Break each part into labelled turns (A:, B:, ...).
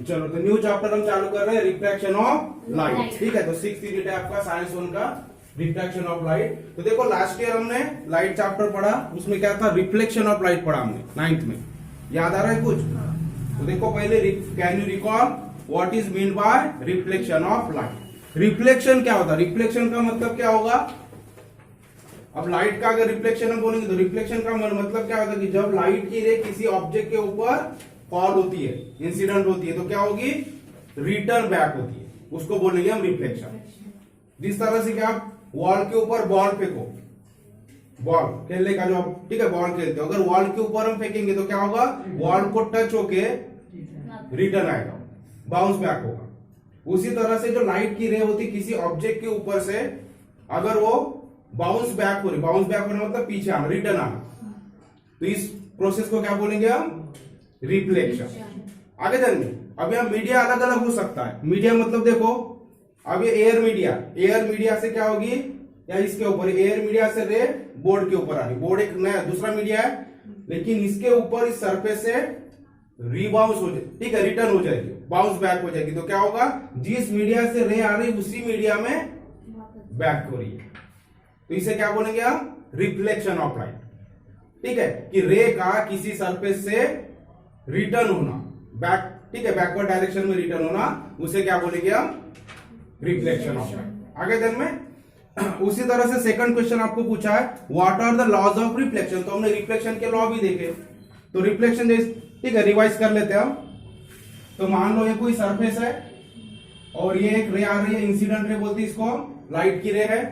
A: चलो तो new chapter हम चालू कर रहे हैं, रिफ्रैक्शन ऑफ लाइट। ठीक है, तो 6th यूनिट है आपका साइंस 1 का, रिफ्रैक्शन ऑफ लाइट। तो देखो लास्ट ईयर हमने लाइट चैप्टर पढ़ा, उसमें क्या था, रिफ्लेक्शन ऑफ लाइट पढ़ा हमने 9th में, याद आ रहा है कुछ? तो देखो पहले can you recall what is mean by reflection of light. Reflection क्या होता है? रिफ्लेक्शन का मतलब क्या होगा? अब लाइट का अगर रिफ्लेक्शन हम बोलेंगे तो रिफ्लेक्शन का मतलब क्या होता है कि जब लाइट की रे किसी ऑब्जेक्ट के ऊपर फॉल होती है, इंसिडेंट होती है, तो क्या होगी, रिटर्न बैक होती है, उसको बोलेंगे हम रिफ्लेक्शन। जिस तरह से कि आप वॉल के ऊपर बॉल फेंको, बॉल खेलने का जो, ठीक है, बॉल खेलते हो, अगर वॉल के ऊपर हम फेंकेंगे तो क्या होगा, वॉल को टच होके रिटर्न आएगा, बाउंस बैक होगा। उसी तरह से जो लाइट की रे होती किसी ऑब्जेक्ट के ऊपर से, अगर वो बाउंस बैक हो रही, बाउंस बैक होने मतलब पीछे आना, रिटर्न आना, तो इस प्रोसेस को क्या बोलेंगे हम, रिफ्लेक्शन। आगे चलेंगे। अब यहाँ मीडिया अलग अलग हो सकता है। मीडिया मतलब देखो, अब ये एयर मीडिया, एयर मीडिया से क्या होगी, या इसके ऊपर एयर मीडिया से रे बोर्ड के ऊपर आ रही, बोर्ड एक नया दूसरा मीडिया है, लेकिन इसके ऊपर इस सरफेस से रीबाउंस हो जाए, ठीक है, रिटर्न हो जाएगी, बाउंस बैक हो जाएगी, तो क्या होगा, जिस मीडिया से रे आ रही उसी मीडिया में बैक हो रही है, तो इसे क्या बोलेंगे हम, रिफ्लेक्शन ऑफ लाइट। ठीक है, कि रे का किसी सरफेस से रिटर्न होना, बैक, ठीक है, बैकवर्ड डायरेक्शन में रिटर्न होना, उसे क्या बोलेंगे हम, रिफ्लेक्शन ऑफ लाइट। आगे दिन में उसी तरह से सेकंड क्वेश्चन आपको पूछा है, what are the laws of reflection. तो हमने रिफ्लेक्शन के लॉ भी देखे, तो रिफ्लेक्शन, ठीक है, रिवाइज कर लेते हैं हम। तो मान लो ये कोई सरफेस है और ये एक रे आ रही है, इंसिडेंट रे बोलते हैं इसको, लाइट की रे है,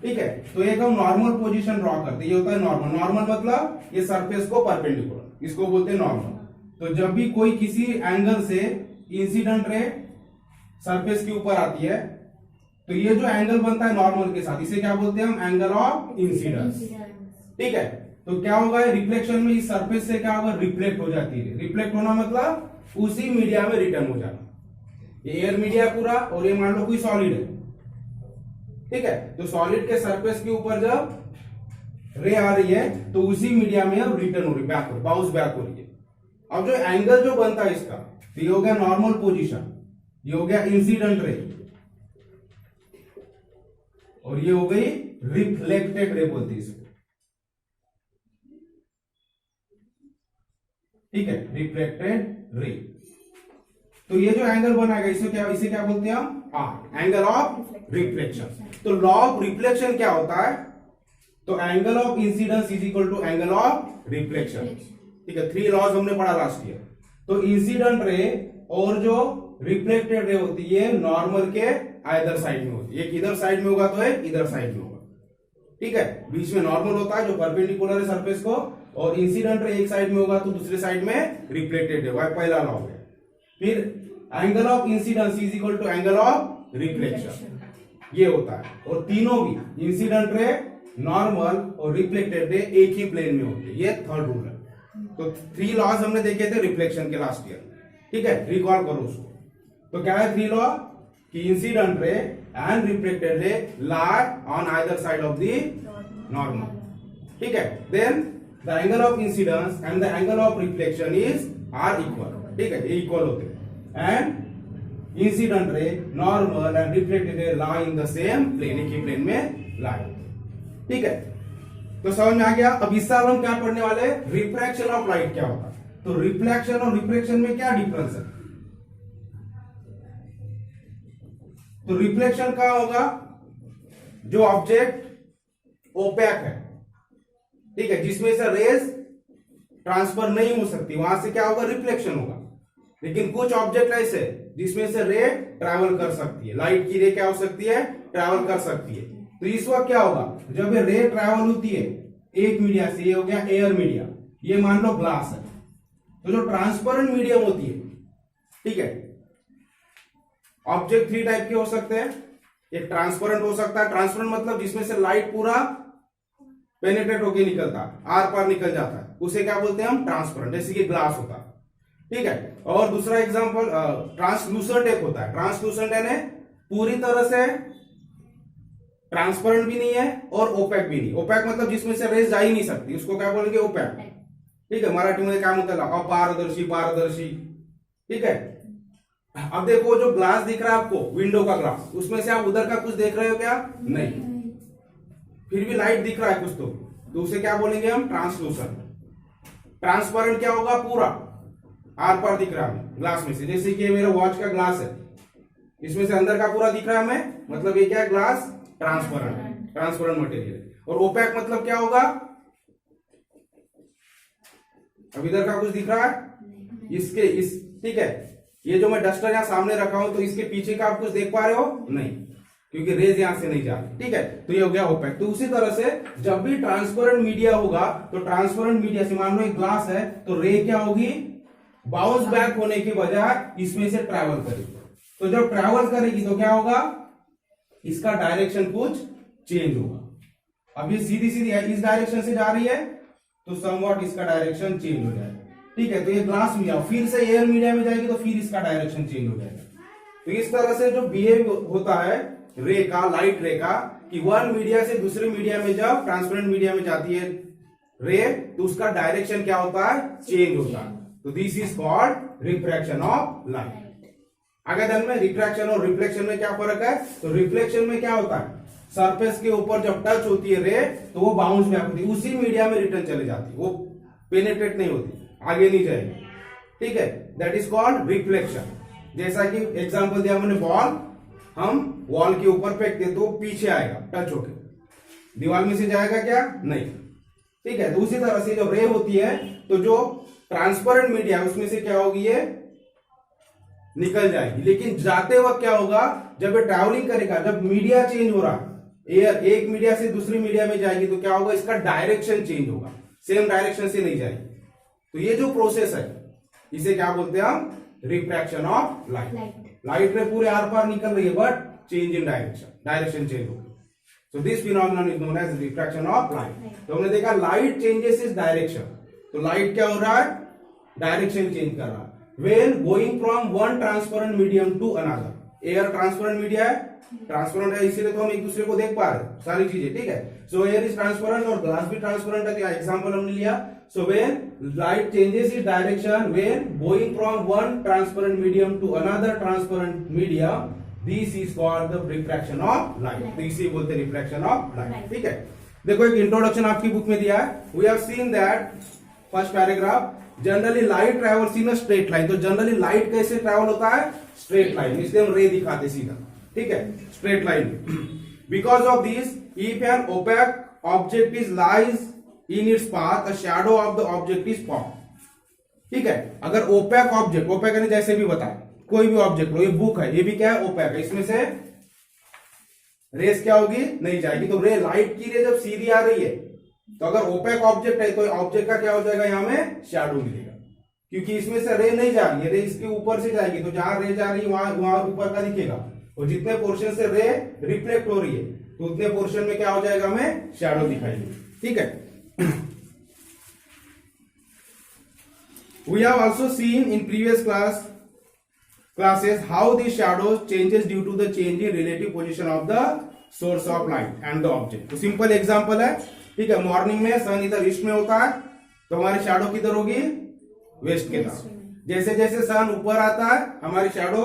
A: ठीक है। तो एक हम नॉर्मल पोजीशन ड्रॉ करते हैं, ये होता है नॉर्मल। नॉर्मल मतलब ये सरफेस को परपेंडिकुलर, इसको बोलते हैं नॉर्मल। तो जब भी कोई किसी एंगल से इंसिडेंट रे सरफेस के ऊपर आती है, तो ये जो एंगल बनता है नॉर्मल के साथ, इसे क्या बोलते हैं हम, एंगल ऑफ इंसिडेंस। ठीक है, तो क्या होगा, रिफ्लेक्शन में इस सरफेस से क्या होगा, रिफ्लेक्ट हो जाती है। रिफ्लेक्ट होना मतलब उसी मीडिया में रिटर्न हो जाना। ये एयर मीडिया पूरा, और ये मान लो कोई सॉलिड है, ठीक है, तो सॉलिड के सरफेस के ऊपर जब रे आ रही है तो उसी मीडिया में अब रिटर्न हो रही है, बैक, बाउंस बैक हो रही है। अब जो एंगल जो बनता है इसका, तो ये हो गया नॉर्मल पोजीशन, ये हो गया इंसिडेंट रे, और ये हो गई रिफ्लेक्टेड रे बोलती है इसको, ठीक है, रिफ्लेक्टेड रे। तो ये जो एंगल बनाएगा इसे क्या बोलते हैं हम, आर, एंगल ऑफ रिफ्लेक्शन। तो लॉ ऑफ रिफ्लेक्शन क्या होता है, तो angle of incidence is equal to angle of reflection. ठीक है, 3 लॉज हमने पढ़ा लास्ट ईयर। तो इंसिडेंट रे और जो रिफ्लेक्टेड रे होती है नॉर्मल के आइदर साइड में होती है, एक इधर साइड में होगा तो एक इधर साइड में होगा, ठीक है। बीच में नॉर्मल होता है जो परपेंडिकुलर है सरफेस को, और इंसिडेंट रे एक साइड में होगा तो दूसरे साइड में रिफ्लेक्टेड है, वह पहला लॉ है। फिर angle of incidence is equal to angle of reflection, ये होता है। और तीनों भी इंसिडेंट रे, नॉर्मल और रिफ्लेक्टेड रे एक ही प्लेन में होते हैं, ये थर्ड रूल है। तो 3 लॉज हमने देखे थे रिफ्लेक्शन के लास्ट ईयर, ठीक है, रिकॉल करो उसको। तो क्या है 3 लॉ, कि incident ray and reflected ray lie on either side of the normal, ठीक है। Then the angle of incidence and the angle of reflection is are equal, ठीक है, ये इक्वल होते हैं। And incident ray, normal and reflected ray lie in the same plane, एक ही plane में लाई, ठीक है। तो समझ में आ गया। अब इस साल हम क्या पढ़ने वाले हैं, रिफ्रैक्शन ऑफ लाइट क्या होता है। तो रिफ्लेक्शन और रिफ्रैक्शन में क्या डिफरेंस है, तो रिफ्लेक्शन का होगा जो ऑब्जेक्ट ओपैक है, ठीक है, जिसमें से रेज ट्रांसफर नहीं हो सकती, वहां से क्या होगा, रिफ्लेक्शन होगा। लेकिन कुछ ऑब्जेक्ट ऐसे जिसमें से रे ट्रैवल कर सकती है, लाइट की रे क्या हो सकती है, ट्रैवल कर सकती है। तो इस वक्त क्या होगा, जब ये रे ट्रैवल होती है एक मीडिया से, ये हो गया एयर मीडिया, ये मान लो ग्लास है, तो जो ट्रांसपेरेंट मीडियम होती है, ठीक है, ऑब्जेक्ट 3 टाइप के हो सकते हैं। एक ट्रांसपेरेंट हो सकता है, ट्रांसपेरेंट मतलब जिसमें से लाइट पूरा पेनिट्रेट होके निकलता है, आर पार निकल जाता है, उसे क्या बोलते हैं हम, ट्रांसपेरेंट, जैसे कि ग्लास होता है, ठीक है। और दूसरा एग्जांपल ट्रांसलूसेंट एक होता है। ट्रांसलूसेंट यानी पूरी तरह से ट्रांसपेरेंट भी नहीं है और ओपैक भी नहीं। ओपैक मतलब जिसमें से रेज जा ही नहीं सकती, उसको क्या बोलेंगे, ओपैक, ठीक है। मराठी में क्या होता है, अपारदर्शी, पारदर्शी, ठीक है। अब देखो जो ग्लास दिख रहा है आपको, विंडो का ग्लास, उसमें से आप उधर का कुछ देख रहे हो क्या? नहीं। फिर भी लाइट दिख रहा है कुछ, तो उसे क्या बोलेंगे हम? ट्रांसलूसेंट। ट्रांसपेरेंट क्या होगा? पूरा आर पार दिख रहा है ग्लास में से। जैसे कि ये मेरा वॉच का ग्लास है, इसमें से अंदर का पूरा दिख रहा है हमें, मतलब ये क्या है? Glass transparent, transparent material. और ओपैक मतलब क्या होगा? अब इधर का कुछ दिख रहा है इसके इस, ठीक है, ये जो मैं डस्टर यहां सामने रखा हूं, तो इसके पीछे का आप कुछ देख पा रहे हो? नहीं, क्योंकि रेज यहां से नहीं जा रही, ठीक है। तो ये हो गया ओपैक। तो उसी तरह से जब भी ट्रांसपेरेंट मीडिया होगा, तो ट्रांसपेरेंट मीडिया से मान लो एक ग्लास है, तो रे क्या होगी? बाउंस बैक होने के बजाय इसमें से ट्रैवल करेगी। तो जब ट्रैवल करेगी तो क्या होगा? इसका डायरेक्शन कुछ चेंज होगा। अब ये सीधी सीधी है, इस डायरेक्शन से जा रही है, तो समवॉट इसका डायरेक्शन चेंज हो जाएगा, ठीक है। तो ये ग्लास मीडिया फिर से एयर मीडिया में जाएगी, तो फिर इसका डायरेक्शन चेंज हो जाएगा। तो इस तरह से जो बिहेव होता है रे का, लाइट रे का, कि वन मीडिया से दूसरे मीडिया में जब ट्रांसपेरेंट मीडिया में जाती है रे, तो उसका डायरेक्शन क्या होता है? चेंज होता है। तो this is called refraction of light. आगे दिन में रिफ्रैक्शन और रिफ्लेक्शन में क्या फर्क है? तो रिफ्लेक्शन में क्या होता है? सरफेस के ऊपर जब टच होती है रे, तो वो बाउंस बैक होती है, उसी मीडिया में रिटर्न चले जाती है, वो पेनिट्रेट नहीं होती, आगे नहीं जाएगी, ठीक है। That is called reflection. जैसा कि एग्जांपल दिया मैंने, बॉल हम वॉल के ऊपर फेंकते तो पीछे आएगा टच होके, दीवार में से जाएगा क्या? नहीं, ठीक है। तो उसी तरह से जब रे होती है, तो जो ट्रांसपेरेंट मीडिया उसमें से क्या होगी? ये निकल जाएगी। लेकिन जाते वक्त क्या होगा? जब ये ट्रैवलिंग करेगा, जब मीडिया चेंज हो रहा है, एयर एक मीडिया से दूसरी मीडिया में जाएगी, तो क्या होगा? इसका डायरेक्शन चेंज होगा, सेम डायरेक्शन से नहीं जाएगी। तो ये जो प्रोसेस है, इसे क्या बोलते हैं हम? Refraction of light. लाइट रे पूरे आर पार निकल रही है, but change in direction, direction change होगी। So this phenomenon is known as refraction of light. तो हमने देखा लाइट चेंजेस इज डायरेक्शन। तो लाइट क्या हो रहा है? डायरेक्शन चेंज कर रहा है when going from one transparent medium to another। Air transparent media है, ट्रांसपेरेंट है, इसीलिए तो हम एक दूसरे को देख पा रहे हैं सारी चीजें, ठीक है। सो एयर इज ट्रांसपेरेंट और ग्लास भी ट्रांसपेरेंट है, एग्जांपल हमने लिया। So when light changes its direction when going from one transparent medium to another transparent medium, this is called the refraction of light. तो इसे बोलते हैं रिफ्रैक्शन ऑफ लाइट, ठीक है। देखो एक इंट्रोडक्शन आपकी बुक में दिया है। We have seen that first paragraph, generally light travels in a straight line. तो जनरली लाइट कैसे ट्रेवल होता है? स्ट्रेट लाइन, इसलिए हम रे दिखाते सीधा, ठीक है, straight line. Because of this, if an opaque object is lies in its path, a shadow of the object is form, ठीक है। अगर ओपैक ऑब्जेक्ट, ओपैक यानी जैसे भी बताए, कोई भी ऑब्जेक्ट लो, ये बुक है, ये भी क्या है? ओपैक है, इसमें से रेस क्या होगी? नहीं जाएगी। तो रे, लाइट की रे जब सीधी आ रही है, तो अगर ओपैक ऑब्जेक्ट है, तो ऑब्जेक्ट का क्या हो जाएगा? यहां में शैडो मिलेगा, क्योंकि इसमें से रे नहीं जा रही है, रे इसके ऊपर से जाएगी, तो जहां रे जा रही है वहां ऊपर का दिखेगा। और जितने पोर्शन से रे रिफ्लेक्ट हो रही है, तो उतने पोर्शन में क्या हो जाएगा? हमें शैडो दिखाई देगी, ठीक है। We have also seen in previous classes how the shadow changes due to the change in relative position of the source of light and the object। तो सिंपल एग्जांपल है, ठीक है। मॉर्निंग में सन इधर ईस्ट में होता है, तो हमारी शैडो किधर होगी? वेस्ट के तरफ। जैसे जैसे सन ऊपर आता है, हमारी शैडो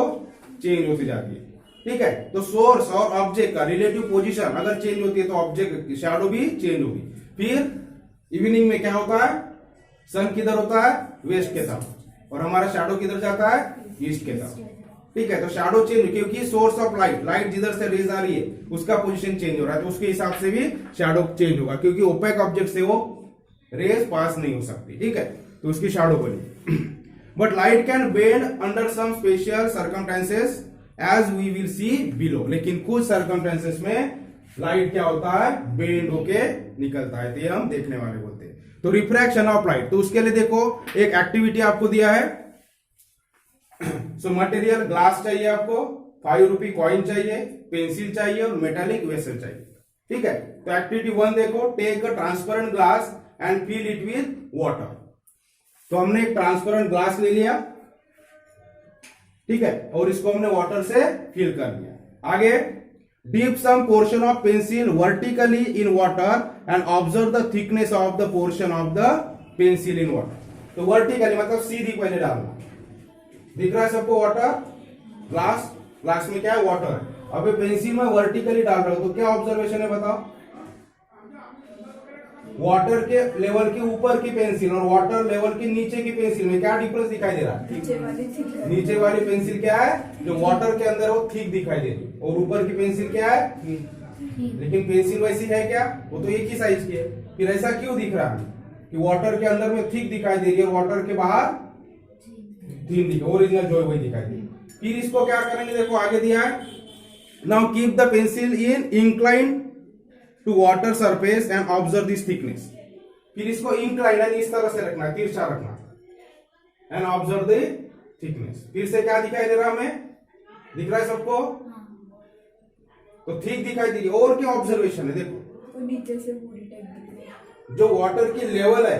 A: चेंज होती जाती है, ठीक है। तो सोर्स और ऑब्जेक्ट का रिलेटिव पोजीशन अगर चेंज होती है, तो ऑब्जेक्ट की शैडो भी चेंज होगी। फिर इवनिंग में क्या होता है? सन किधर होता है? वेस्ट के तरफ, और हमारा शैडो किधर जाता है? ईस्ट के तरफ, ठीक है। तो शैडो चेंज, क्योंकि सोर्स ऑफ लाइट, लाइट जिधर से रेज आ रही है, उसका पोजीशन चेंज हो रहा है, तो उसके हिसाब से भी शैडो चेंज होगा, क्योंकि ओपैक ऑब्जेक्ट से वो रेज पास नहीं हो सकती, ठीक है। तो उसकी शैडो बनी। But light can bend under some special circumstances as we will see below. लेकिन कुछ सर्कमस्टेंसेस में लाइट क्या होता है? बेंड होके निकलता है, तो ये हम देखने वाले बोलते हैं। तो रिफ्रैक्शन ऑफ लाइट, तो उसके लिए देखो एक एक्टिविटी आपको दिया है। सो मटेरियल ग्लास चाहिए आपको, 5 रुपी कॉइन चाहिए, पेंसिल चाहिए और मेटालिक वेसल चाहिए, ठीक है। तो एक्टिविटी 1 देखो, take a transparent glass and fill it with water. तो हमने एक ट्रांसपेरेंट ग्लास ले लिया, ठीक है, और इसको हमने वाटर से फिल कर लिया। आगे, dip some portion of pencil vertically in water and observe the thickness of the portion of the pencil in water। तो वर्टिकली मतलब सीधी पहले डालना, दिख रहा है सबको वाटर, ग्लास, ग्लास में क्या है, वाटर है। अब ये पेंसिल में वर्टिकली डाल रहा हूं तो क्या ऑब्जर्वेशन है बताओ, वाटर के लेवल के ऊपर की पेंसिल और वाटर लेवल के नीचे की पेंसिल में क्या डिफरेंस दिखाई दे रहा है, नीचे वाली पेंसिल क्या है, जो वाटर के अंदर वो थिक दिखाई दे रही, और ऊपर की पेंसिल क्या है, लेकिन पेंसिल वैसी है क्या, वो तो एक ही साइज की है। फिर ऐसा क्यों दिख रहा है कि वाटर के अंदर में थिक दिखाई दे रही है और वाटर के बाहर थिन दिखाई, ओरिजिनल जो है वही दिखाई दे रही है। फिर इसको क्या करेंगे, देखो आगे दिया है, now keep the pencil in incline to water surface and observe this thickness. फिर इसको इंक्लाइन यानी इस तरह से रखना है, तिरछा रखना एंड ऑब्जर्व द थिकनेस। फिर से क्या दिखाई दे रहा है, हमें दिख रहा है सबको, तो ठीक दिखाई दे रही है। और क्या ऑब्जर्वेशन है, देखो
B: तो नीचे से पूरी टाइप दिख रही है,
A: जो वाटर की लेवल है,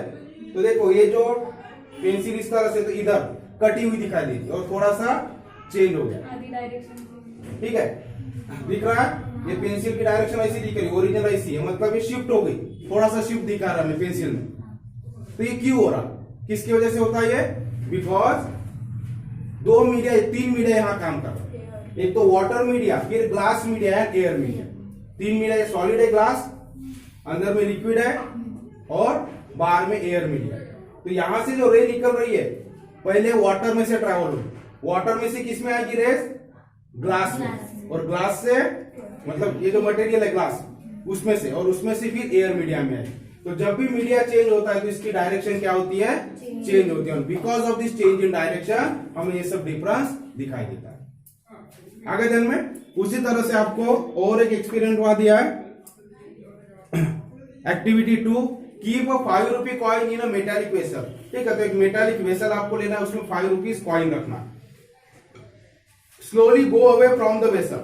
A: तो देखो ये जो पेंसिल इस तरह से तो इधर कटी हुई दिखाई दे रही है और थोड़ा सा चेंज हो गया,
B: आधी डायरेक्शन,
A: ठीक है, दिख रहा है। ये पेंसिल की डायरेक्शन ऐसी दिख रही है, ओरिजिनल ऐसी है, मतलब ये शिफ्ट हो गई, थोड़ा सा शिफ्ट दिखा रहा है पेंसिल में। तो ये क्यों हो रहा, किसकी वजह से होता है ये, बिकॉज दो मीडिया, तीन मीडिया यहाँ काम कर रहा है, एक तो वाटर मीडिया, फिर ग्लास मीडिया है, एयर मीडिया। तीन मीडिया, सॉलिड है ग्लास, अंदर में लिक्विड है और बाहर में एयर मीडिया। तो यहां से जो रे निकल रही है पहले वाटर में से ट्रैवल होगी, वाटर में से किस में आएगी रेस, ग्लास में, और ग्लास से मतलब ये जो मटेरियल है ग्लास उसमें से, और उसमें से फिर एयर मीडिया में आएगी। तो जब भी मीडिया चेंज होता है तो इसकी डायरेक्शन क्या होती है, चेंज होती है, और because of this change in direction हमें ये सब डिफरेंस दिखाई देता है। आगे दिन में उसी तरह से आपको और एक एक्सपेरिमेंट वहां दिया है, activity 2, keep a 5 rupee coin in a metallic vessel. ठीक है, तो एक मेटालिक वेसल आपको लेना है, उसमें 5 रुपीज कॉइन रखना। Slowly go away from the vessel,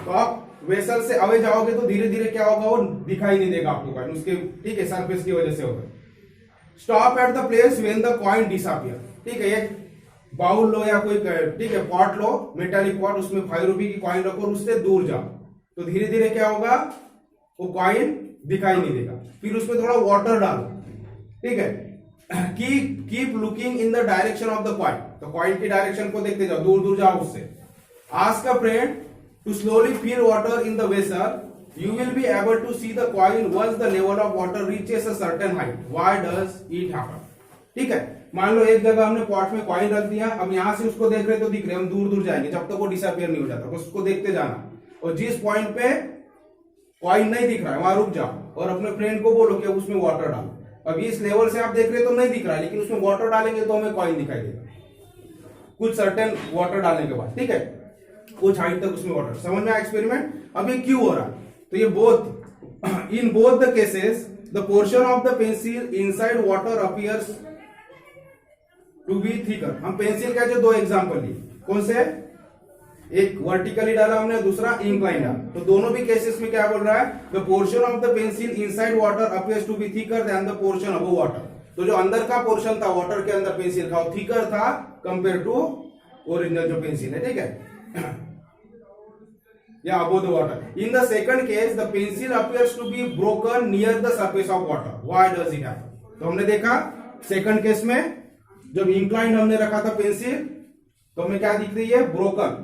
A: तो आप वेसल से अवे जाओगे तो धीरे धीरे क्या होगा, वो दिखाई नहीं देगा आपको कॉइन उसके, ठीक है, सरफेस की वजह से होगा। Stop at the place when the coin disappear. ठीक है, एक बाउल लो या कोई, ठीक है, पॉट लो, मेटालिक पॉट, उसमें 5 रुपी की कॉइन रखो और उससे दूर जाओ, तो धीरे धीरे क्या होगा, वो कॉइन दिखाई नहीं देगा। फिर उसमें थोड़ा वाटर डालो, ठीक है, keep looking in the direction of the coin, तो कॉइन की डायरेक्शन को देखते जाओ, दूर दूर जाओ उससे। Ask a friend to slowly fill water in the vessel, you will be able to see the coin once the level of water reaches a certain height. Why does it happen? ठीक है, मान लो एक जगह हमने pot में coin रख दिया, अब यहां से उसको देख रहे तो दिख रहे, हम दूर दूर जाएंगे जब तक वो डिसअपियर नहीं हो जाता, उसको देखते जाना, और जिस पॉइंट पे कॉइन नहीं दिख रहा है वहां रुक जाओ और अपने फ्रेंड को बोलो कि उसमें वाटर डालो। अब इस लेवल से आप देख रहे तो नहीं दिख रहा है, लेकिन उसमें वाटर डालेंगे तो हमें कॉइन दिखाई देगा, कुछ सर्टेन वाटर डालने के बाद, ठीक है, कुछ हाइट तक उसमें वाटर। समझ में आया एक्सपेरिमेंट। अब ये क्यों हो रहा, तो ये both, in both the cases the portion of the pencil inside water appears to be thicker. हम पेंसिल का जो दो एग्जांपल लिए, कौन से, एक वर्टिकली डाला हमने, दूसरा इंक्लाइन डाला, तो दोनों भी केसेस में क्या बोल रहा है, the portion of the pencil inside water appears to be thicker than the portion above water. तो जो अंदर का पोर्शन था वाटर के अंदर पेंसिल का, वो थिकर था कंपेयर टू ओरिजिनल जो पेंसिल है, ठीक है, या above the water. In the second case, the pencil appears to be broken near the surface of water. Why does it happen? तो हमने देखा सेकंड केस में जब इंक्लाइन हमने रखा था पेंसिल, तो हमें क्या दिख रही है, ब्रोकन,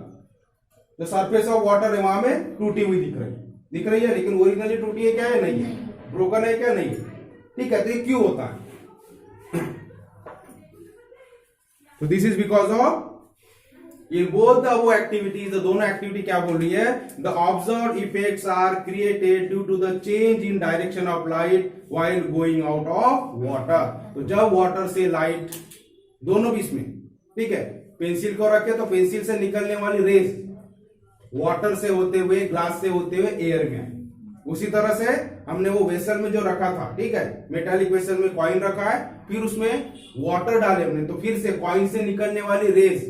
A: जो सरफेस ऑफ वाटर है वहां में टूटी हुई दिख रही है, लेकिन ओरिजिनली टूटी है क्या है, नहीं है, ब्रोकन है क्या, नहीं है, ठीक है। तो ये क्यों होता है, तो दिस इज बिकॉज ऑफ ये बोथ द वो एक्टिविटीज, दोनों एक्टिविटी क्या बोल रही है, the observe effects are created due to the change in direction of light while going out of water. तो जब वाटर से लाइट, दोनों बीच में, ठीक है, पेंसिल को रखे तो पेंसिल से निकलने वाली रेस वाटर से होते हुए, ग्लास से होते हुए एयर में आए, उसी तरह से हमने वो वेसल में जो रखा था, ठीक है, मेटालिक वेसल में कॉइन रखा है, फिर उसमें वाटर डाले हमने, तो फिर से कॉइन से निकलने वाली रेस,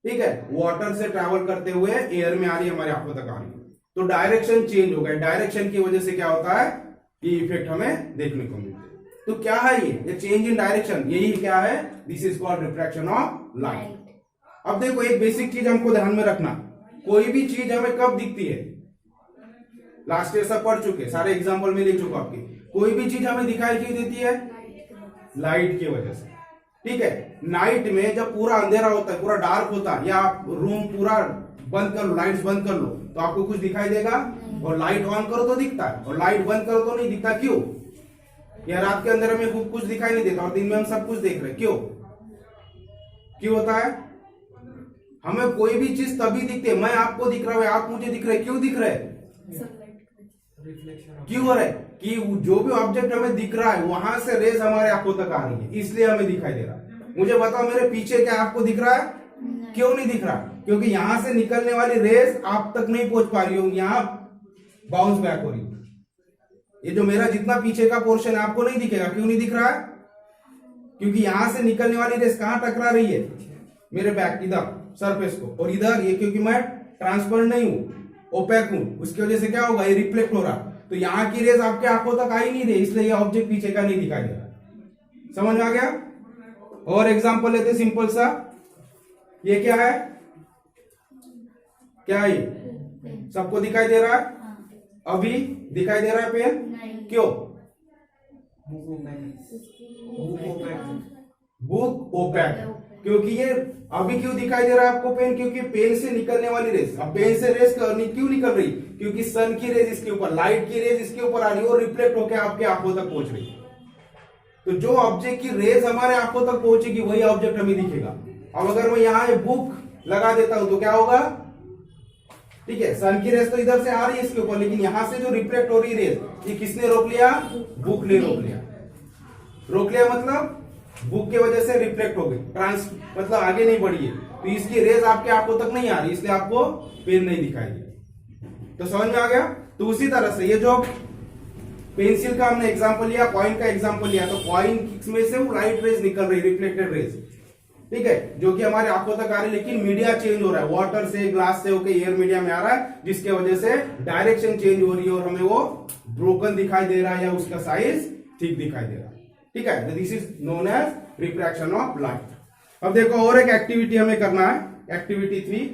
A: ठीक है, वाटर से ट्रैवल करते हुए एयर में आ रही है, हमारे आंखों तक आ रही है, तो डायरेक्शन चेंज हो गया। डायरेक्शन की वजह से क्या होता है, ये इफेक्ट हमें देखने को मिलता है। तो क्या है ये चेंज इन डायरेक्शन, यही क्या है, this is called refraction of light. अब देखो एक बेसिक चीज हमको ध्यान में रखना, कोई भी चीज हमें कब दिखती है, लास्ट ईयर सब पढ़ चुके, सारे एग्जाम्पल में लिख चुका आपके, कोई भी चीज हमें दिखाई क्यों देती है, लाइट की वजह से, ठीक है, नाइट में जब पूरा अंधेरा होता है, पूरा डार्क होता है, या आप रूम पूरा बंद कर लो, लाइट्स बंद कर लो, तो आपको कुछ दिखाई देगा? और लाइट ऑन करो तो दिखता है, और लाइट बंद करो तो नहीं दिखता। क्यों? या रात के अंदर में कुछ दिखाई नहीं देता और दिन में हम सब कुछ देख रहे हैं। क्यों होता है? हमें कोई भी चीज तभी दिखती है, मैं आपको दिख रहा हूं, आप मुझे दिख रहे हैं, क्यों दिख रहे हैं? क्यों हो रहा है कि जो भी ऑब्जेक्ट हमें दिख रहा है वहां से रेज हमारे आंखों तक आ रही है, इसलिए हमें दिखाई दे रहा है। मुझे बताओ मेरे पीछे क्या आपको दिख रहा है? क्यों नहीं दिख रहा? क्योंकि यहां से निकलने वाली रेज आप तक नहीं पहुंच पा रही होंगी, यहां बाउंस बैक हो रही है। ये जो मेरा जितना पीछे का पोर्शन है आपको नहीं दिखेगा। क्यों नहीं दिख रहा है? क्योंकि यहां से निकलने वाली रेज कहां टकरा रही है? मेरे बैक इधर सरफेस को, और इधर ये क्योंकि मैं ट्रांसपेरेंट नहीं हूं, ओपेक हूं, उसकी वजह से क्या होगा? ये रिफ्लेक्ट हो रहा, तो यहाँ की रेज आपके आंखों तक आ ही नहीं रही, इसलिए ये ऑब्जेक्ट पीछे का नहीं दिखाई दे रहा। समझ में आ गया? और एग्जांपल लेते सिंपल सा, ये क्या है? क्या है ये? सबको दिखाई दे रहा है? अभी दिखाई दे रहा है पेन? क्यों? Book opaque. क्योंकि ये अभी क्यों दिखाई दे रहा है आपको पेन? क्योंकि पेन से निकलने वाली रेस, अब पेन से रेस क्यों निकल रही? क्योंकि सन की रेज इसके ऊपर, लाइट की रेज इसके ऊपर आ रही है और रिफ्लेक्ट होकर आपके आंखों तक पहुंच रही है। तो जो ऑब्जेक्ट की रेज हमारे आंखों तक पहुंचेगी वही ऑब्जेक्ट हमें दिखेगा। अब अगर मैं यहाँ बुक लगा देता हूं तो क्या होगा? ठीक है, सन की रेज तो इधर से आ रही है इसके ऊपर, लेकिन यहां से जो रिफ्लेक्ट हो रही रेज, ये किसने रोक लिया? बुक ने रोक लिया। रोक लिया मतलब बुक की वजह से रिफ्लेक्ट हो गई, मतलब आगे नहीं बढ़ी है, तो इसकी रेज आपके आंखों तक नहीं आ रही, इसलिए आपको पेन नहीं दिखाई दे। तो समझ में आ गया? तो उसी तरह से ये जो पेंसिल का हमने एग्जांपल लिया, कॉइन का एग्जांपल लिया, तो कॉइन में से वो लाइट रेज निकल रही, रिफ्लेक्टेड रेज, ठीक है, जो कि हमारे आंखों तक आ रही, लेकिन मीडिया चेंज हो रहा है, वाटर से, ग्लास से होकर एयर मीडिया में आ रहा है, जिसके वजह से डायरेक्शन चेंज हो रही है और हमें वो ब्रोकन दिखाई दे रहा है या उसका साइज ठीक दिखाई दे रहा है। ठीक है, this is known as refraction of light. अब देखो और एक एक्टिविटी हमें करना है, एक्टिविटी 3।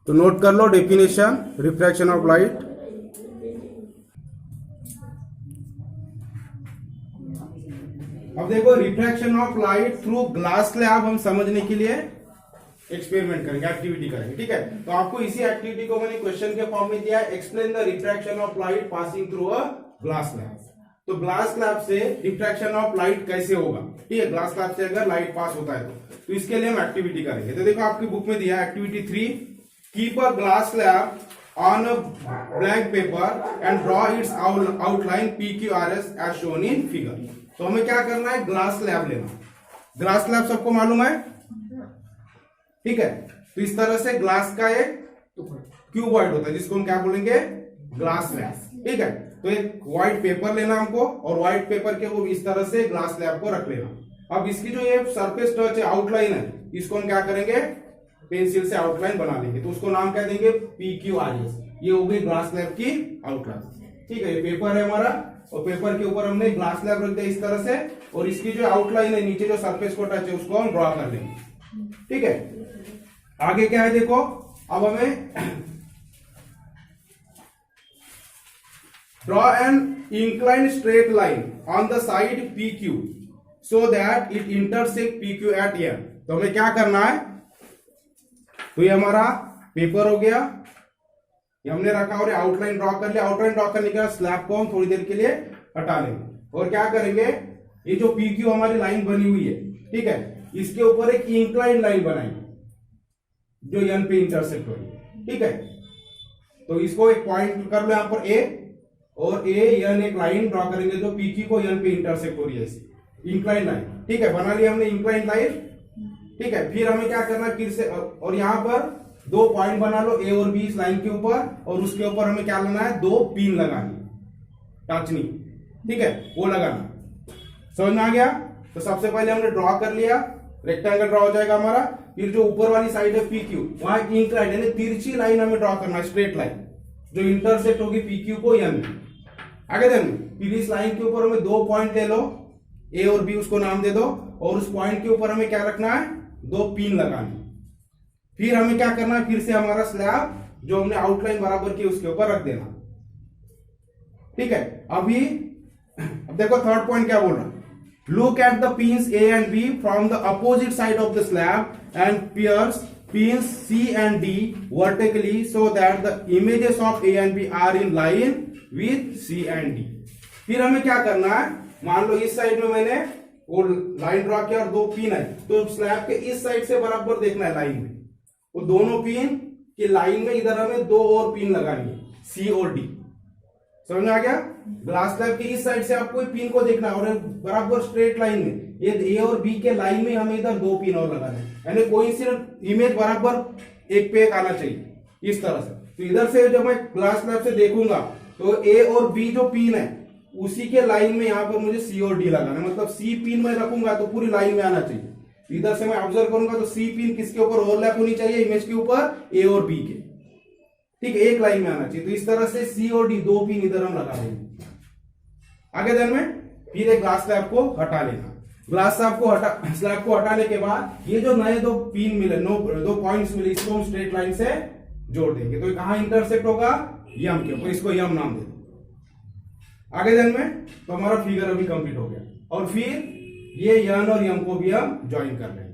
A: तो नोट कर लो डेफिनेशन रिफ्रैक्शन ऑफ लाइट। अब देखो refraction of light through glass slab हम समझने के लिए एक्सपेरिमेंट करेंगे, एक्टिविटी करेंगे। ठीक है, तो आपको इसी एक्टिविटी को मैंने क्वेश्चन के फॉर्म में दिया है, explain the refraction of light passing through a glass slab. तो ग्लास स्लैब से रिफ्रैक्शन ऑफ लाइट कैसे होगा? ठीक है, ग्लास स्लैब से अगर लाइट पास होता है तो इसके लिए हम एक्टिविटी करेंगे। तो देखो आपकी बुक में दिया है activity 3, keep a glass slab on a blank paper and draw its outline PQRS as shown in figure. तो हमें क्या करना है? ग्लास स्लैब लेना। ग्लास स्लैब सबको मालूम है? ठीक है, तो इस तरह से ग्लास का एक क्यूबॉइड होता है जिसको हम क्या बोलेंगे? Glass slab. ठीक है, तो एक व्हाइट पेपर लेना हमको और व्हाइट पेपर के वो इस तरह से ग्लास स्लैब को रख लेना। अब इसकी जो ये सरफेस टच है, आउटलाइन है, इसको हम क्या करेंगे? पेंसिल से आउटलाइन बना लेंगे। तो उसको नाम क्या देंगे? PQRS। ये हो गई ग्लास स्लैब की आउटलाइन। ठीक है, ये पेपर है हमारा और पेपर के ऊपर हमने ग्लास स्लैब रख दिया इस तरह से, और इसकी जो आउटलाइन है, नीचे जो सरफेस को टच है, उसको हम ड्रॉ कर लेंगे। ठीक है, आगे क्या है देखो, अब हमें draw an inclined straight line on the side PQ so that it intersect PQ at M। तो हमें क्या करना है? तो ये हमारा पेपर हो गया, ये हमने रखा और आउटलाइन ड्रॉ कर लिया। आउटलाइन ड्रॉ करने के बाद स्लैब को हम थोड़ी देर के लिए हटा लेंगे और क्या करेंगे? ये जो PQ हमारी लाइन बनी हुई है, ठीक है, इसके ऊपर एक इंक्लाइन लाइन बनाएंगे जो N पे इंटरसेक्ट हो रही है। ठीक है, तो इसको एक पॉइंट कर लो यहां पर A, और A N एक लाइन ड्रॉ करेंगे जो PQ को N पे इंटरसेक्ट हो रही है, इंक्लाइन लाइन। ठीक है, बना लिया हमने इंक्लाइन लाइन। ठीक है, फिर हमें क्या करना है? फिर से और यहां पर 2 पॉइंट बना लो A और B इस लाइन के ऊपर, और उसके ऊपर हमें क्या लेना है? 2 पिन लगानी, टाचनी। ठीक है, वो लगाना। समझ में आ गया? तो सबसे पहले हमने ड्रॉ कर लिया, रेक्टेंगल ड्रॉ हो जाएगा हमारा। फिर जो ऊपर वाली साइड है PQ, वहां इंक्लाइन यानी तिरछी लाइन हमें ड्रॉ करना है, स्ट्रेट लाइन जो इंटरसेक्ट होगी PQ को N में। आगे देखेंगे, फिर इस लाइन के ऊपर हमें 2 पॉइंट ले लो, A और B, उसको नाम दे दो, और उस पॉइंट के ऊपर हमें क्या रखना है? 2 पिन लगानी। फिर हमें क्या करना है? फिर से हमारा स्लैब जो हमने आउटलाइन बराबर की उसके ऊपर रख देना। ठीक है, अभी अब देखो थर्ड पॉइंट क्या बोल रहा है, look at the pins A and B from the opposite side of the slab and pierce pins C and D vertically so that the images of A and B are in line with C and D. फिर हमें क्या करना है, मान लो इस side में मैंने वो लाइन ड्रॉ किया और दो पिन है, तो स्लैब के इस साइड से बराबर देखना है लाइन में, वो दोनों पिन की लाइन में इधर हमें दो और पिन लगानी है, सी और डी। समझ में आ गया? ग्लास स्लैब की इस साइड से आपको पिन को देखना है और बराबर स्ट्रेट लाइन में ये ए और बी के लाइन में हमें इधर दो पिन और लगाना है, यानी कोइंसिडेंट इमेज बराबर एक पे एक आना चाहिए इस तरह से। तो इधर से जब मैं ग्लास स्लैब से देखूंगा तो ए और बी जो पिन है उसी के लाइन में यहां पर मुझे सी और डी लगाना है, मतलब सी पिन में रखूंगा तो पूरी लाइन में आना चाहिए। इधर से मैं ऑब्जर्व करूंगा तो सी पिन किसके ऊपर ओवरलैप होनी चाहिए, इमेज के ऊपर ए और बी के, ठीक है, एक लाइन में आना चाहिए। तो इस तरह से सी और डी दो पिन इधर हम लगा देंगे। आगे देन में फिर एक ग्लास स्लैब को हटा लेना। ग्लास स्लैब को हटाने के बाद ये जो नए दो पिन मिले, दो पॉइंट्स मिले, इसको हम स्ट्रेट लाइन से जोड़ देंगे। तो कहां इंटरसेक्ट होगा, यम के ऊपर, इसको यम नाम दे दो। आगे दिन में तो हमारा फिगर अभी कंप्लीट हो गया, और फिर ये यन और यम को भी हम ज्वाइन कर लेंगे।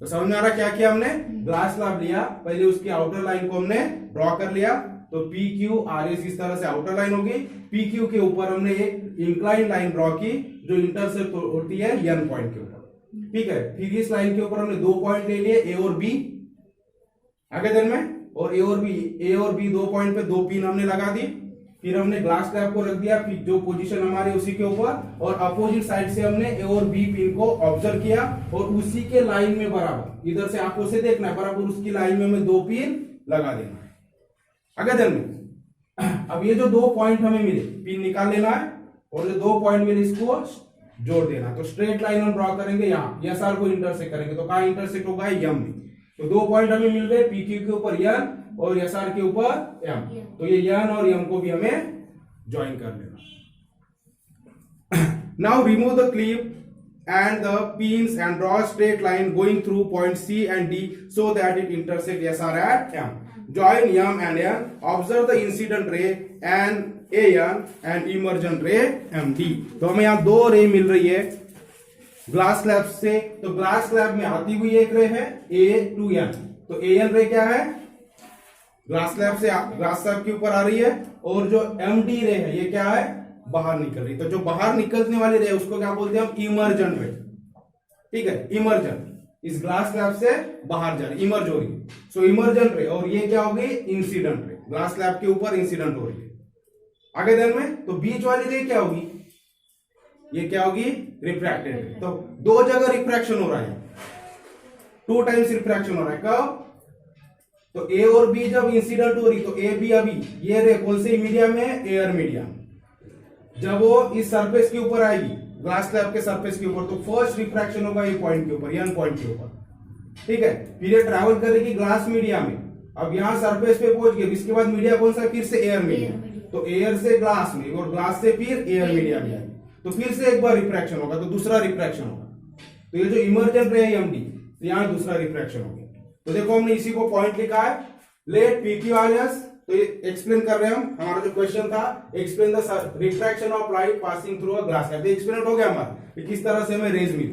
A: तो समझ में आ रहा क्या किया हमने, ग्लास स्लैब लिया, पहले उसकी आउटर लाइन को हमने ड्रॉ कर लिया, तो पी क्यू आर एस इस तरह से आउटर लाइन होगी। पी क्यू के ऊपर हमने एक इंक्लाइन लाइन ड्रॉ की जो इंटरसेक्ट होती है यन पॉइंट के ऊपर, ठीक है। फिर इस लाइन के ऊपर हमने दो पॉइंट ले लिए, ए और बी। आगे दिन में और ए और बी दो पॉइंट पे दो पिन हमने लगा दी। फिर हमने ग्लास स्लैब को रख दिया जो पोजीशन हमारे उसी के ऊपर, और अपोजिट साइड से हमने ए और बी पिन को ऑब्जर्व किया और उसी के लाइन में बराबर, इधर से आंखों से देखना है, बराबर उसकी लाइन में हमें दो पिन लगा देना है। आगे दिन में अब ये जो दो पॉइंट हमें मिले, पिन निकाल लेना है और जो दो पॉइंट मिले इसको जोड़ देना। तो स्ट्रेट लाइन हम ड्रॉ करेंगे, यहाँ एस आर को इंटरसेक्ट करेंगे, तो कहां इंटरसेक्ट होगा, यम में। तो दो पॉइंट हमें मिल गए, पी क्यू के ऊपर यन और एस आर के ऊपर एम, तो ये यन और यम को भी हमें ज्वाइन कर लेना। Now remove the clip and the pins and draw a straight line going through point C and D so that it intersect SR at M. Join M and N. Observe the incident ray and AN and emergent ray MD. तो हमें यहाँ दो रे मिल रही है glass slab से। तो glass slab में आती हुई एक रे है A to N। तो AN रे क्या है, ग्लास स्लैब से ग्लास स्लैब के ऊपर आ रही है, और जो MD रे है ये क्या है, बाहर निकल रही। तो जो बाहर निकलने वाली रे उसको क्या बोलते हैं हम, इमर्जन रे, ठीक है। इमर्जन इस ग्लास स्लैब से बाहर जा रही, इमर्ज हो रही है, सो इमर्जन रे। और ये क्या होगी, इंसिडेंट रे, ग्लास स्लैब के ऊपर इंसिडेंट हो रही है। आगे दिन में तो बीच वाली रे क्या होगी, ये क्या होगी, रिफ्रैक्टेड रे। तो दो जगह रिफ्रैक्शन हो रहा है, 2 टाइम्स रिफ्रैक्शन हो रहा है। कब, तो ए और बी जब इंसिडेंट हो रही, तो ए बी अभी ये रे कौन से मीडियम में, एयर मीडियम। जब वो इस सरफेस के ऊपर आएगी, ग्लास स्लैब के सरफेस के ऊपर, तो फर्स्ट रिफ्रैक्शन होगा ये पॉइंट के ऊपर, यन पॉइंट के ऊपर, ठीक है। फिर ये ट्रैवल करेगी ग्लास मीडिया में, अब यहां सरफेस पे पहुंच गई, इसके बाद मीडिया कौन सा, फिर से एयर मीडिया। तो एयर से ग्लास में और ग्लास से फिर एयर मीडिया में आएगी, तो फिर से एक बार रिफ्रैक्शन होगा, तो दूसरा रिफ्रैक्शन होगा। तो ये जो इमर्जेंट रे है एमडी, तो यहां दूसरा रिफ्रैक्शन हो गया। तो देखो हमने इसी को पॉइंट लिखा है, let P Q R S. तो ये एक्सप्लेन कर रहे हैं हम, हमारा जो क्वेश्चन था, explain the refraction of light passing through a glass slab. Explain हो गया हमारा कि किस तरह से हमें रेज मिली।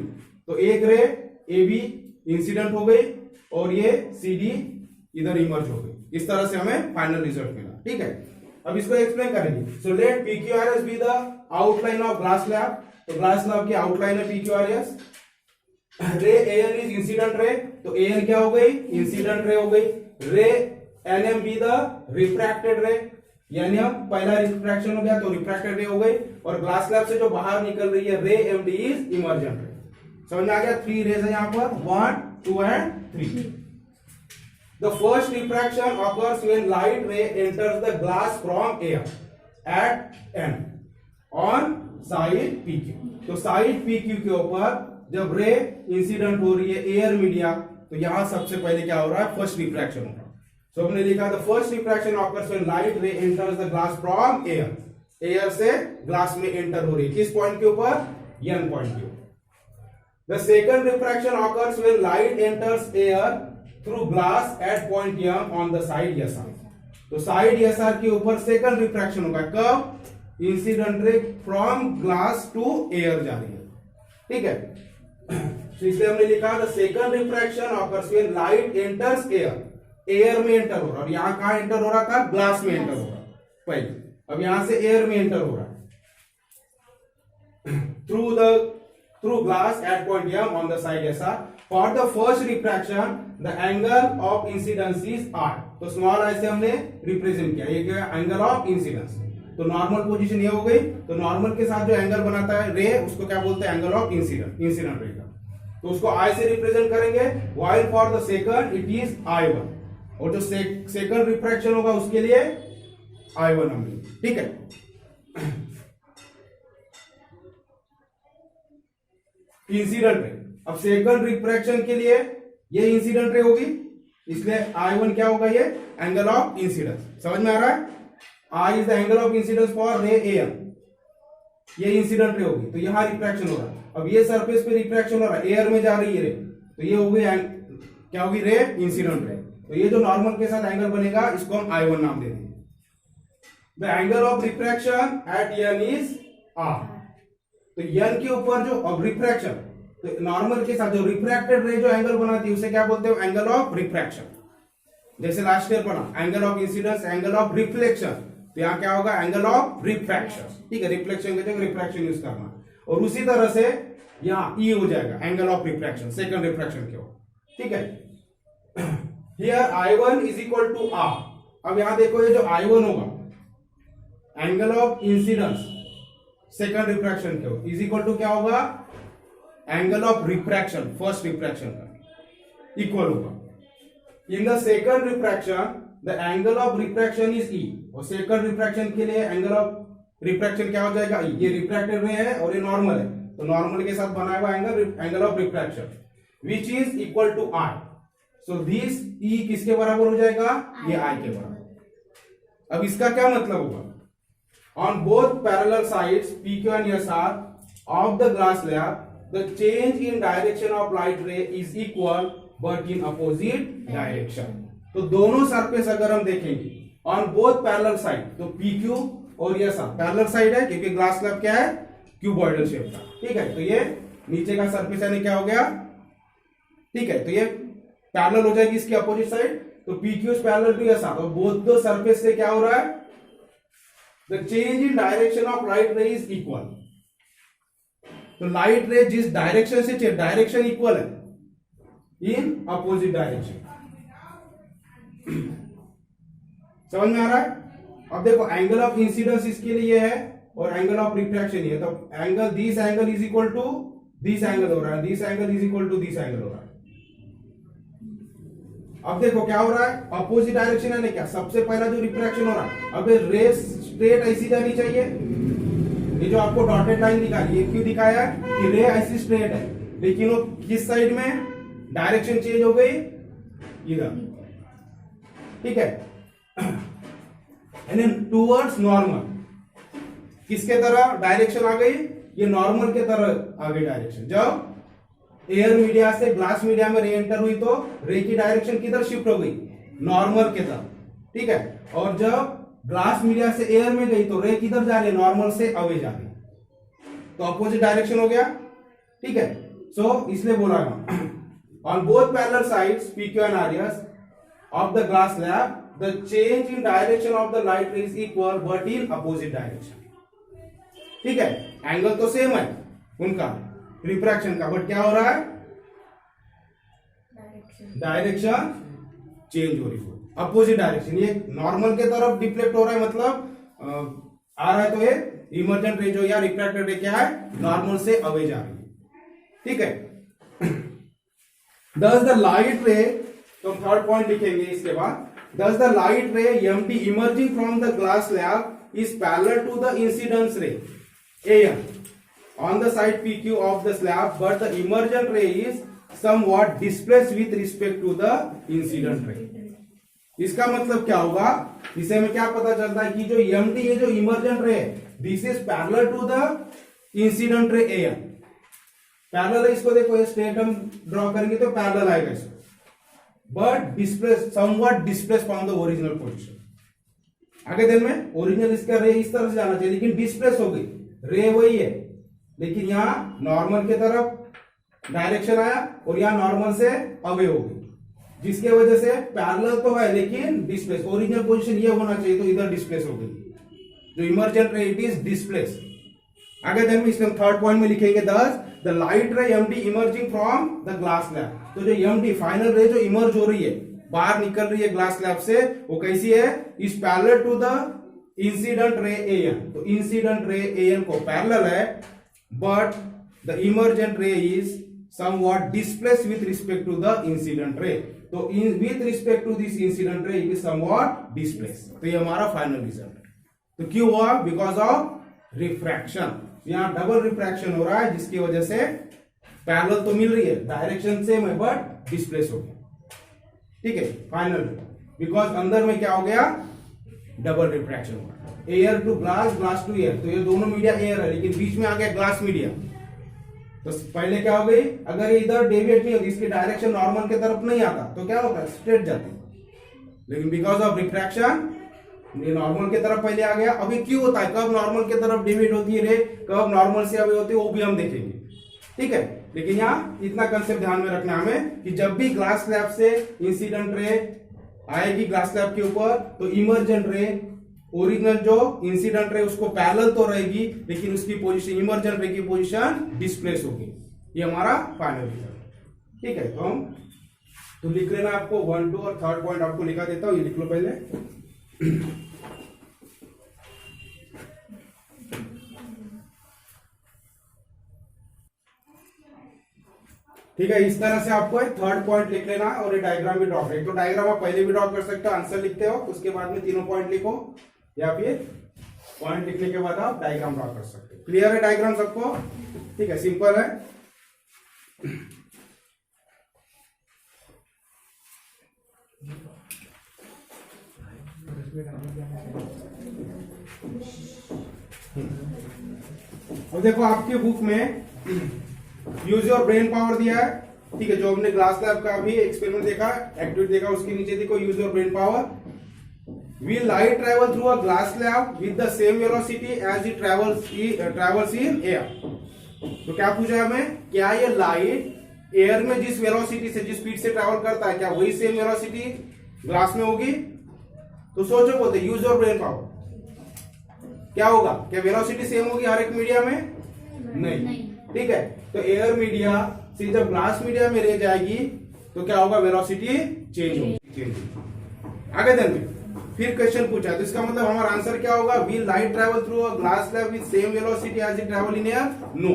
A: तो एक रे ए बी इंसिडेंट हो गई और ये सी डी इधर इमर्ज हो गई, इस तरह से हमें फाइनल रिजल्ट मिला, ठीक है। अब इसको एक्सप्लेन करेंगे। So let P Q R S be the outline of glass slab. तो ग्लास स्लैब की आउटलाइन है पी क्यू आर एस। रे एन इज इंसिडेंट रे, तो एन क्या हो गई, इंसिडेंट रे हो गई। रे एनएम बी द रिफ्रैक्टेड रे, यानी हम पहला रिफ्रैक्शन हो गया तो रिफ्रैक्टेड रे हो गई, और ग्लास स्लैब से जो बाहर निकल रही है रे एमडी इज इमर्जेंट रे। समझ में आ गया, 3 रेज है यहां पर, 1, 2 and 3। The first refraction occurs when light ray enters the glass from air at N on side P Q. तो साइड पी क्यू के ऊपर जब रे इंसिडेंट हो रही है एयर मीडिया, तो यहां सबसे पहले क्या हो रहा है, फर्स्ट रिफ्रैक्शन हो रहा है। So, हमने लिखा the first refraction occurs when light ray enters the glass from air. Air से ग्लास में एंटर हो रही है, किस पॉइंट के ऊपर, यन पॉइंट के ऊपर। The second refraction occurs when light enters air through glass at point M on the side S. तो साइड एसआर के ऊपर सेकंड रिफ्रैक्शन होगा कब? Incident ray from glass to air जा रही है, ठीक है। तो इसलिए हमने लिखा the second refraction occurs when light enters air में एंटर हो रहा है। और यहां कहां एंटर हो रहा था? ग्लास में एंटर हो रहा है पहले, अब यहां से एयर में एंटर हो रहा है through glass at point M on the side SR. For the first refraction, the angle of incidence is R. तो स्मॉल आई से हमने रिप्रेजेंट किया, ये क्या? Angle of incidence. तो नॉर्मल पोजीशन ये हो गई। तो नॉर्मल के साथ जो एंगल बनाता है रे, उसको क्या बोलते हैं? एंगल ऑफ इंसिडेंट रे का। तो उसको आई से रिप्रेजेंट करेंगे। while for the second it is I1, और जो सेकंड रिफ्रैक्शन होगा उसके लिए I1 हमने, ठीक है। इंसिडेंट रे, अब सेकंड रिफ्रैक्शन के लिए ये इंसिडेंट रे होगी, इसलिए I1 क्या होगा? ये एंगल ऑफ इंसिडेंस। समझ में आ रहा है? I is the angle of incidence for रे AM, ये इंसिडेंट रे होगी। तो यहां रिफ्रैक्शन हो रहा है, अब ये सरफेस पे रिफ्रैक्शन हो रहा है, एयर में जा रही है रे, तो ये होगी क्या होगी? Ray incident ray. तो ये जो नॉर्मल के साथ एंगल बनेगा इसको हम I1 नाम दे देंगे। The angle of refraction at N is R। तो N के ऊपर जो अब रिफ्रैक्शन, तो नॉर्मल के साथ जो रिफ्रैक्टेड रे जो एंगल बनाती है उसे क्या बोलते हैं? Angle of refraction. जैसे लास्ट ईयर पढ़ा angle of incidence, angle of reflection, तो यहां क्या होगा? एंगल ऑफ रिफ्रैक्शन, ठीक है। रिफ्लेक्शन की जगह रिफ्रैक्शन यूज करना। और उसी तरह से यहां E हो जाएगा angle of refraction, second refraction के ऊपर, ठीक है। Here I1 is equal to R। अब यहां देखो ये जो I1 होगा angle of incidence second refraction के ऊपर इज इक्वल टू क्या होगा? Angle of refraction first refraction का इक्वल होगा। In the second refraction the angle of refraction is E, और सेकंड रिफ्रैक्शन के लिए एंगल ऑफ रिफ्रैक्शन क्या हो जाएगा? E। ये रिफ्रैक्टेड रे है और ये नॉर्मल है, तो नॉर्मल के साथ बनाया हुआ angle of refraction which is equal to I। So this E किसके बराबर हो जाएगा? ये I के बराबर। अब इसका क्या मतलब होगा? On both parallel sides PQ and SR of the glass slab, the change in direction of light ray is equal but in opposite direction. तो दोनों सरफेस अगर हम देखेंगे on both parallel side, तो PQ और SR पैरेलल साइड है क्योंकि glass slab क्या है? क्यूबॉइडल शेप का, ठीक है। तो ये नीचे का सरफेस यानी क्या हो गया? ठीक है, तो ये पैरेलल हो जाएगी इसकी अपोजिट साइड, तो PQ is parallel to SR, और बोथ दो सरफेस से क्या हो रहा है? The change in direction of light ray is equal. तो लाइट रे जिस डायरेक्शन से चाहिए, डायरेक्शन इक्वल है इन अपोजिट डायरेक्शन। समझ में आ रहा है? अब देखो एंगल ऑफ इंसिडेंस इसके लिए है और एंगल ऑफ रिफ्रैक्शन ये, तो angle this angle is equal to this angle हो रहा है, this angle is equal to this angle हो रहा है। अब देखो क्या हो रहा है? अपोजिट डायरेक्शन है ना, क्या सबसे पहला जो रिफ्रैक्शन हो रहा है, अब रे स्ट्रेट ऐसी जानी चाहिए। ये जो आपको डॉटेड लाइन दिखाई, ये क्यों दिखाया है? कि रे ऐसी स्ट्रेट है, लेकिन वो किस साइड में डायरेक्शन चेंज हो गई? इधर, ठीक है। टूवर्ड्स नॉर्मल, किसके तरह डायरेक्शन आ गई? ये नॉर्मल के तरह आ गई डायरेक्शन। जब एयर मीडिया से ग्लास मीडिया में रे एंटर हुई तो रे की डायरेक्शन किधर शिफ्ट हो गई? नॉर्मल के तरफ, ठीक है। और जब ग्लास मीडिया से एयर में गई तो रे किधर जा रही है? नॉर्मल से अवे जा रही है, तो अपोजिट डायरेक्शन हो गया, ठीक है। सो इसलिए बोला on both parallel sides PQ and RS of the glass slab, the change in direction of the light ray is equal but in opposite direction. ठीक है, एंगल तो सेम है उनका रिफ्रैक्शन का, बट क्या हो रहा है? डायरेक्शन चेंज हो रही है, अपोजिट डायरेक्शन। ये नॉर्मल के तरफ डिफ्लेक्ट हो रहा है, मतलब आ रहा है, तो ये इमर्जेंट रे जो या रिफ्रैक्टेड रे क्या है? नॉर्मल से अवे जा रही है, ठीक है। Thus the light ray, तो थर्ड पॉइंट लिखेंगे इसके बाद, thus the light ray MT emerging from the glass slab is parallel to the incidence ray AM on the side PQ of the slab, but the emergent ray is somewhat displaced with respect to the incident ray. इसका मतलब क्या होगा? इसे में क्या पता चलता है कि जो MT है, जो इमर्जेंट रे है, this is parallel to the incident ray AM। Parallel है, इसको देखो, ये स्ट्रेट हम ड्रॉ करेंगे तो पैरेलल आएगा इसको, but displace somewhat displace from the original position. आगे दिन में ओरिजिनल इसका रे इस तरफ से जाना चाहिए, लेकिन डिस्प्लेस हो गई, रे वही है लेकिन यहाँ नॉर्मल की तरफ डायरेक्शन आया और यहाँ नॉर्मल से अवे हो गई, जिसके वजह से पैरेलल तो है लेकिन डिस्प्लेस, ओरिजिनल पोजीशन ये होना चाहिए तो इधर डिस्प्लेस हो गई, जो इमर्जेंट रे इट इज डिस्प्लेस। आगे दिन में इसमें थर्ड पॉइंट में लिखेंगे दस द लाइट रे MD emerging from the glass slab. तो जो एमडी फाइनल रे जो इमर्ज हो रही है, बाहर निकल रही है ग्लास स्लैब से, वो कैसी है, is parallel to the incident ray N. तो इंसिडेंट रे एन को पैरेलल है, but the emergent ray is somewhat displaced with respect to the incident ray। तो with respect to this incident ray it is somewhat displaced। तो ये हमारा final result है। तो क्यों हुआ, बिकॉज ऑफ रिफ्रैक्शन, यहाँ डबल रिफ्रैक्शन हो रहा है जिसकी वजह से पैरेलल तो मिल रही है, डायरेक्शन सेम है बट डिस्प्लेस हो गया। ठीक है, फाइनल बिकॉज अंदर में क्या हो गया, डबल रिफ्रैक्शन हो गया, air to glass, glass to air. तो ये दोनों मीडिया एयर है लेकिन बीच में आ गया ग्लास मीडिया। तो पहले क्या हो गई, अगर इधर डेविएट नहीं होती, इसकी डायरेक्शन नॉर्मल की तरफ नहीं आता तो क्या होता है, स्ट्रेट जाती, लेकिन बिकॉज ऑफ रिफ्रैक्शन ये नॉर्मल की तरफ पहले आ गया। अभी क्यों होता है, कब नॉर्मल की तरफ डेविएट होती है रे, कब नॉर्मल से अभी होती है, वो भी हम देखेंगे। ठीक है, लेकिन यहाँ इतना कंसेप्ट ध्यान में रखना हमें कि जब भी ग्लास स्लैब से इंसिडेंट रे आएगी ग्लास स्लैब के ऊपर, तो इमर्जेंट रे, ओरिजिनल जो इंसिडेंट रे उसको पैरेलल तो रहेगी लेकिन उसकी पोजीशन, इमर्जेंट रे की पोजीशन डिस्प्लेस होगी। ये हमारा फाइनल रिजल्ट। ठीक है, तो हम तो लिख लेना, आपको 1, 2 और थर्ड पॉइंट आपको लिखा देता हूं, ये लिख लो पहले। ठीक है, इस तरह से आपको एक थर्ड पॉइंट लिख लेना है और ये डायग्राम भी ड्रॉ करें। तो डायग्राम आप पहले भी ड्रॉ कर सकते हो, आंसर लिखते हो, उसके बाद में तीनों पॉइंट लिखो, या फिर पॉइंट लिखने के बाद आप डायग्राम ड्रॉ कर सकते हो। क्लियर है डायग्राम सबको? ठीक है, सिंपल है। अब देखो आपके बुक में यूज योर ब्रेन पावर दिया है। ठीक है, जो हमने ग्लास लैब का भी एक्सपेरिमेंट देखा, एक्टिविटी देखा, उसके नीचे देखो use your brain power. Will light travel through a glass slab with the same velocity as it travels in air? तो क्या पूछा है हमें, क्या ये लाइट एयर में जिस वेलोसिटी से, जिस स्पीड से ट्रैवल करता है, क्या वही सेम वेलोसिटी ग्लास में होगी? तो सोचो, बोलते यूज योर ब्रेन पावर, क्या होगा, क्या वेलोसिटी सेम होगी हर एक मीडिया में? नहीं। ठीक है, तो एयर मीडिया से जब ग्लास मीडिया में रह जाएगी तो क्या होगा, वेलोसिटी चेंज होगी। आगे चलते फिर क्वेश्चन पूछा, तो इसका मतलब हमारा आंसर क्या होगा, will light travel through a glass slab with same velocity as it travel in air? No.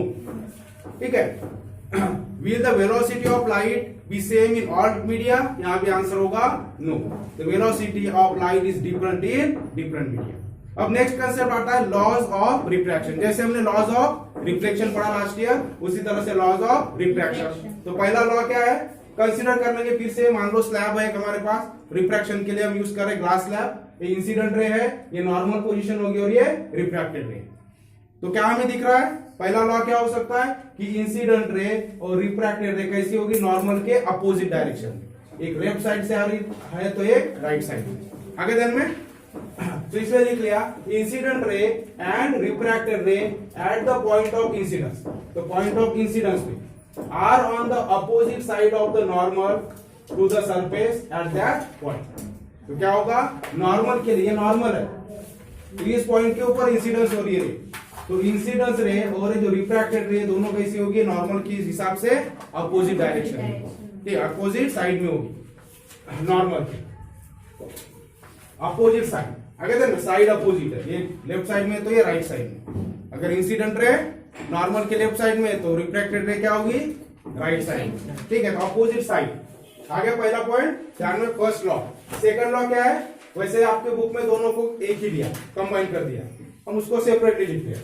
A: ठीक है, will the velocity of light be same in all media? यहां भी आंसर होगा no, the velocity of light is different in different media. अब next concept आता है laws of refraction. जैसे हमने लॉज ऑफ रिफ्लेक्शन पढ़ा लास्ट ईयर, उसी तरह से लॉज ऑफ रिफ्रैक्शन। तो पहला लॉ क्या है, कंसीडर कर लेंगे फिर से। मान लो स्लैब है हमारे पास, रिफ्रैक्शन के लिए हम यूज कर रहे हैं ग्लास स्लैब, ये इंसिडेंट रे है, ये नॉर्मल पोजीशन होगी और ये रिफ्रैक्टेड रे। तो क्या हमें दिख रहा है, पहला लॉ क्या हो सकता है कि इंसिडेंट रे और रिफ्रैक्टेड रे कैसी होगी, नॉर्मल के अपोजिट डायरेक्शन, एक लेफ्ट साइड से आ रही है तो एक राइट साइड में। आगे दिन में तो इसमें लिख लिया incident ray and refracted ray at the point of incidence. तो पॉइंट ऑफ इंसिडेंस में are on the opposite side of the normal to the surface at that point. तो क्या होगा, नॉर्मल के लिए नॉर्मल है तो इस पॉइंट के ऊपर इंसिडेंस हो रही है, तो इंसिडेंस रे और जो रिफ्रैक्टेड रे दोनों कैसी होगी, नॉर्मल के हिसाब से अपोजिट डायरेक्शन में, ठीक, अपोजिट साइड में होगी नॉर्मल के अपोजिट साइड। अगर साइड अपोजिट है, ये लेफ्ट साइड में तो ये राइट साइड में। अगर इंसिडेंट रे नॉर्मल के लेफ्ट साइड में तो रिफ्रैक्टेड रे क्या होगी, राइट साइड। ठीक है, तो अपोजिट साइड। आगे पहला पॉइंट ध्यान में, फर्स्ट लॉ। सेकंड लॉ क्या है, वैसे आपके बुक में दोनों को एक ही दिया, कंबाइन कर दिया, हम उसको सेपरेटली लिख दिया।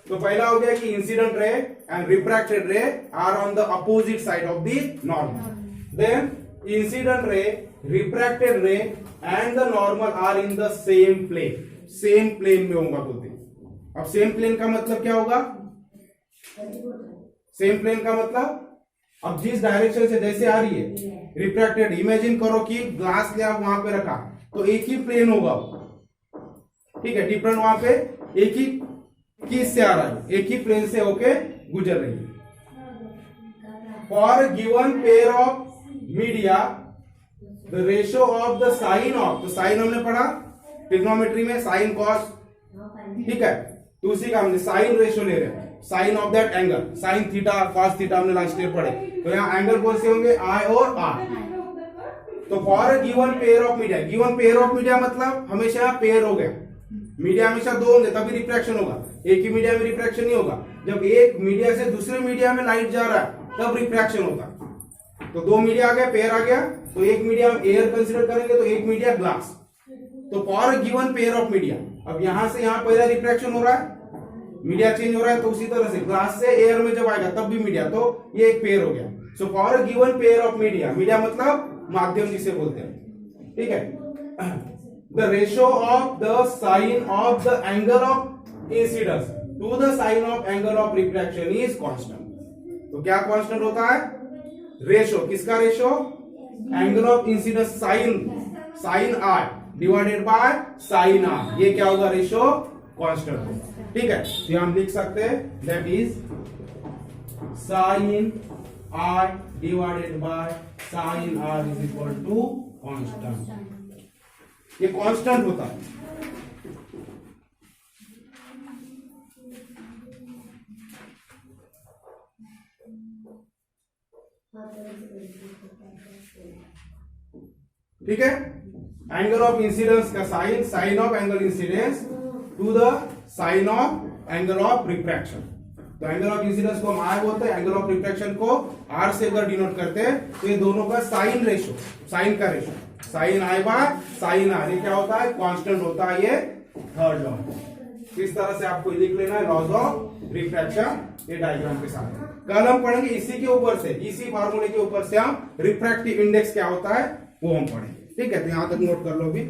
A: तो पहला हो गया कि incident ray and refracted ray are on the opposite side of the normal. Then incident ray, refracted ray and the normal are in the same plane, same plane में होगा बोलते। अब सेम प्लेन का मतलब क्या होगा, सेम प्लेन का मतलब अब जिस डायरेक्शन से जैसे आ रही है रिफ्रैक्टेड, इमेजिन करो कि ग्लास स्लैब वहां पे रखा तो एक ही प्लेन होगा, ठीक है, डिफरेंट वहां पे एक ही किस से आ रहा है, एक ही प्लेन से होके गुजर रही है। For given pair of media the ratio of the sine of, तो साइन हमने पढ़ा ट्रिग्नोमेट्री में, साइन कॉस, ठीक है, तो उसी का हमने साइन रेशियो ले रहे हैं, sine of that angle, sine theta cos theta हमने लास्ट ईयर पढ़े। तो यहाँ एंगल कौन से होंगे, आई और आर। तो for given pair of media, given pair of media मतलब हमेशा पेयर हो गया, मीडिया हमेशा दो होंगे तभी रिफ्रैक्शन होगा, एक ही मीडिया में रिफ्रैक्शन नहीं होगा। जब एक मीडिया से दूसरे मीडिया में लाइट जा रहा है तब रिफ्रैक्शन होगा। तो दो मीडिया आ गया, पेयर आ गया, तो एक मीडिया हम एयर कंसिडर करेंगे तो एक मीडिया ग्लास। तो for given pair of media, अब यहां से यहां पहला रिफ्रैक्शन हो रहा है, मीडिया चेंज हो रहा है, तो उसी तरह से ग्लास से एयर में जब आएगा तब भी मीडिया, तो ये एक पेयर हो गया। So for given pair of media, media मतलब माध्यम जिसे बोलते हैं, ठीक है, the ratio of the sine of the angle of incidence to the sine of angle of refraction is constant. तो क्या कांस्टेंट होता है, रेशियो, किसका ratio, angle of incidence sine R divided by sine R, ये क्या होगा, ratio constant होगा, ठीक है। तो हम लिख सकते हैं that is sine R divided by sine R is equal to constant, ये कांस्टेंट होता है। ठीक है, एंगल ऑफ इंसिडेंस का sine, sine of angle incidence to the sine of angle of refraction. तो एंगल ऑफ इंसिडेंस को हम R बोलते हैं, एंगल ऑफ रिफ्रैक्शन को आर से अगर डिनोट करते हैं तो ये दोनों का साइन रेशियो, साइन का ratio, sine I by sine R, ये क्या होता है, कांस्टेंट होता है, ये थर्ड लॉ। इस तरह से आपको लिख लेना है लॉज ऑफ रिफ्रैक्शन, ये डायग्राम के साथ। कल हम पढ़ेंगे इसी के ऊपर से, इसी फार्मूले के ऊपर से हम रिफ्रैक्टिव इंडेक्स क्या होता है वो हम पढ़ेंगे, ठीक है। तो यहां तक नोट कर लो भी।